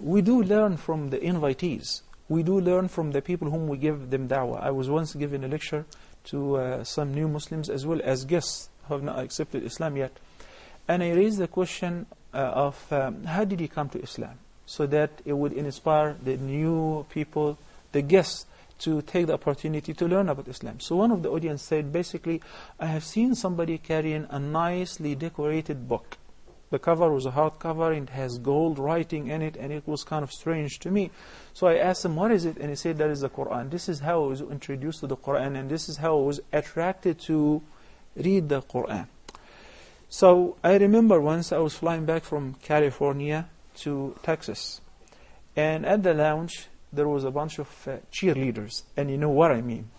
we do learn from the invitees. We do learn from the people whom we give them da'wah. I was once giving a lecture to some new Muslims as well as guests who have not accepted Islam yet. And I raised the question of how did you come to Islam? So that it would inspire the new people, the guests, to take the opportunity to learn about Islam. So one of the audience said, basically, I have seen somebody carrying a nicely decorated book. The cover was a hardcover and it has gold writing in it, and it was kind of strange to me. So I asked him, what is it? And he said, that is the Quran. This is how I was introduced to the Quran, and this is how I was attracted to read the Quran. So I remember once I was flying back from California to Texas, and at the lounge there was a bunch of cheerleaders, and you know what I mean.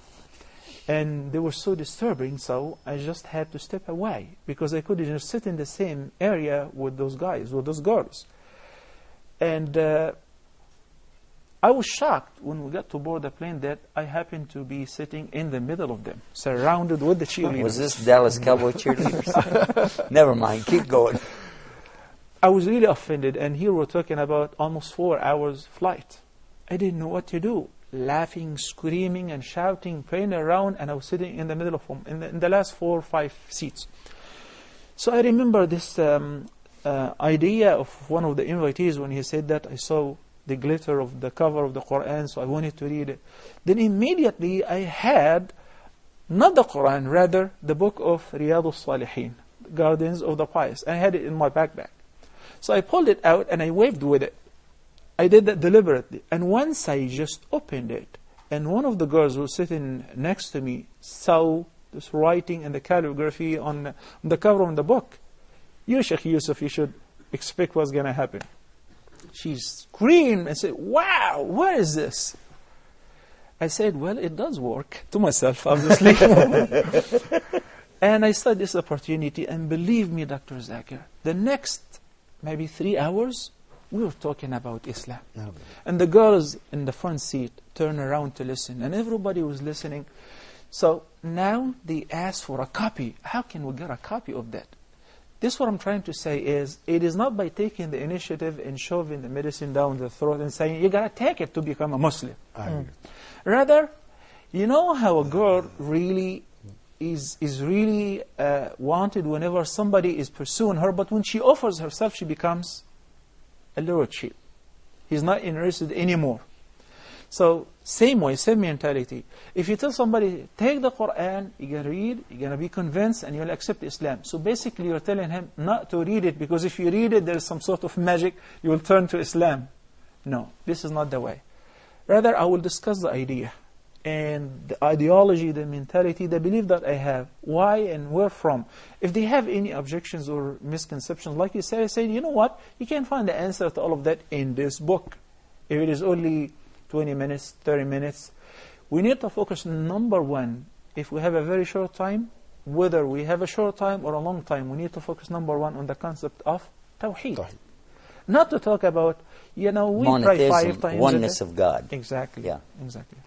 And they were so disturbing, so I just had to step away, because I couldn't just sit in the same area with those guys, with those girls. And I was shocked when we got to board the plane that I happened to be sitting in the middle of them, surrounded with the cheerleaders. Was this Dallas Cowboy cheerleaders? Never mind, keep going. I was really offended, and here we're talking about almost 4 hours flight. I didn't know what to do. Laughing, screaming, and shouting, playing around, and I was sitting in the middle of them, in the last 4 or 5 seats. So I remember this idea of one of the invitees when he said that. I saw the glitter of the cover of the Quran, so I wanted to read it. Then immediately I had, not the Quran, rather the book of Riyadh al-Salihin, Gardens of the Pious. I had it in my backpack. So I pulled it out and I waved with it. I did that deliberately. And once I just opened it, and one of the girls who was sitting next to me saw this writing and the calligraphy on the cover of the book. You, Sheikh Yusuf, you should expect what's going to happen. She screamed and said, wow, what is this? I said, well, it does work. To myself, obviously. And I saw this opportunity, and believe me, Dr. Zakir, the next maybe 3 hours, we were talking about Islam. No. And the girls in the front seat turned around to listen, and everybody was listening. So now they asked for a copy. How can we get a copy of that? This, what I'm trying to say is, it is not by taking the initiative and shoving the medicine down the throat and saying, you got to take it to become a Muslim. Rather, you know how a girl really is really wanted whenever somebody is pursuing her, but when she offers herself, she becomes a little cheap. He's not interested anymore. So, same way, same mentality. If you tell somebody, take the Quran, you're going to read, you're going to be convinced, and you'll accept Islam. So basically, you're telling him not to read it, because if you read it, there's some sort of magic, you will turn to Islam. No, this is not the way. Rather, I will discuss the idea, and the ideology, the mentality, the belief that I have, why and where from. If they have any objections or misconceptions, like you say, I say, you know what, you can find the answer to all of that in this book. If it is only 20 minutes, 30 minutes, we need to focus, number one, if we have a very short time, whether we have a short time or a long time, we need to focus, number one, on the concept of Tawheed. Not to talk about, you know, we pray 5 times. Oneness of God. Exactly. Yeah. Exactly.